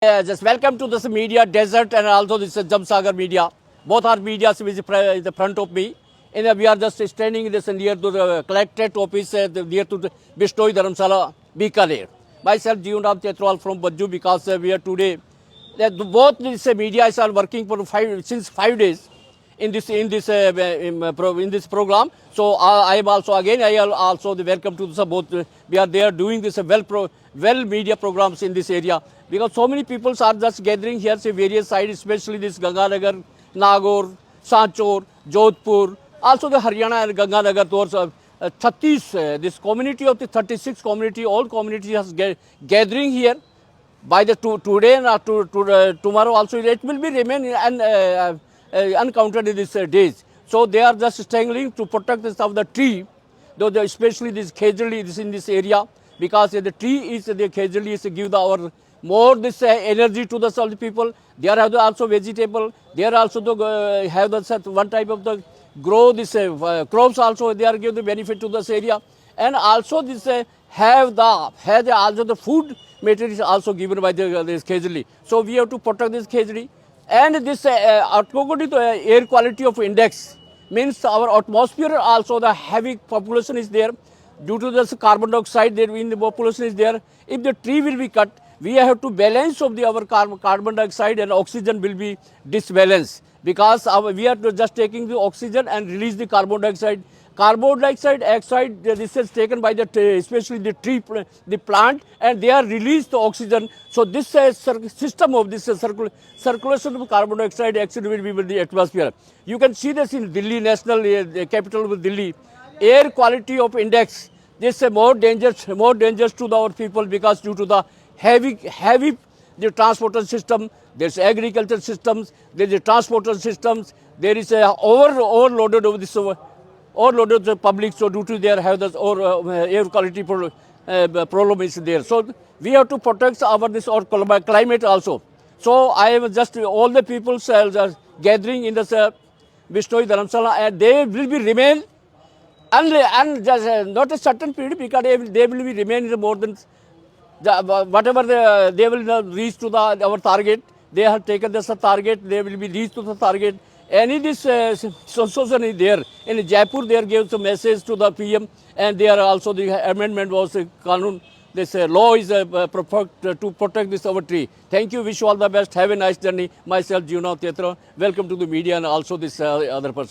Just welcome to this media desert and also this Jamsagar media. Both are media which is in the front of me. And we are just standing this near to the collectorate office near to the Bishnoi Dharamsala, Bikaner. Myself, Jeevan Chetral from Bajju because we are today. Both these media are working for since 5 days in this program. So I am also again I am also the welcome to this both. We are there doing this well media programs in this area because so many people are just gathering here say various sides, especially this Ganganagar, Nagaur, Sanchor, Jodhpur, also the Haryana and Ganganagar towards 36, this community of the 36 community, all communities are gathering here. By the today and tomorrow also it will be remain uncounted in these days. So they are just strangling to protect this of the tree, though especially this khejali is in this area because the tree is the khejali is give our more this energy to the all the people. They are also vegetable. They are also the, have the one type of the grow this crops also. They are give the benefit to this area and also this have also the food material is also given by this khejali. So we have to protect this khejali. And this according to air quality of index means our atmosphere also the heavy population is there. Due to this carbon dioxide there in the population is there. If the tree will be cut, we have to balance of the our carbon dioxide and oxygen will be disbalanced because we are just taking the oxygen and release the carbon dioxide. Carbon dioxide, this is taken by the especially the tree, the plant, and they are released the oxygen. So this system of this circulation of carbon dioxide actually will be with the atmosphere. You can see this in Delhi, national capital of Delhi. Air quality of index. This is more dangerous to our people because due to the heavy the transportation system, there's agriculture systems, there's the transportation systems, there is a overloaded of this. Overloaded the public, so due to their have this or air quality problem is there. So we have to protect our this or climate also. So I am just all the people gathering in this Bishnoi Dharamsala and they will be remain and just not a certain period because they will be remain more than whatever they will reach to our target. They have taken this target. They will be reached to the target. Any this solution is there. In Jaipur, they gave some message to the PM, and they are also the amendment was Kanun. This law is to protect this our tree. Thank you. Wish you all the best. Have a nice journey. Myself, Jeevan Tetra. Welcome to the media and also this other person.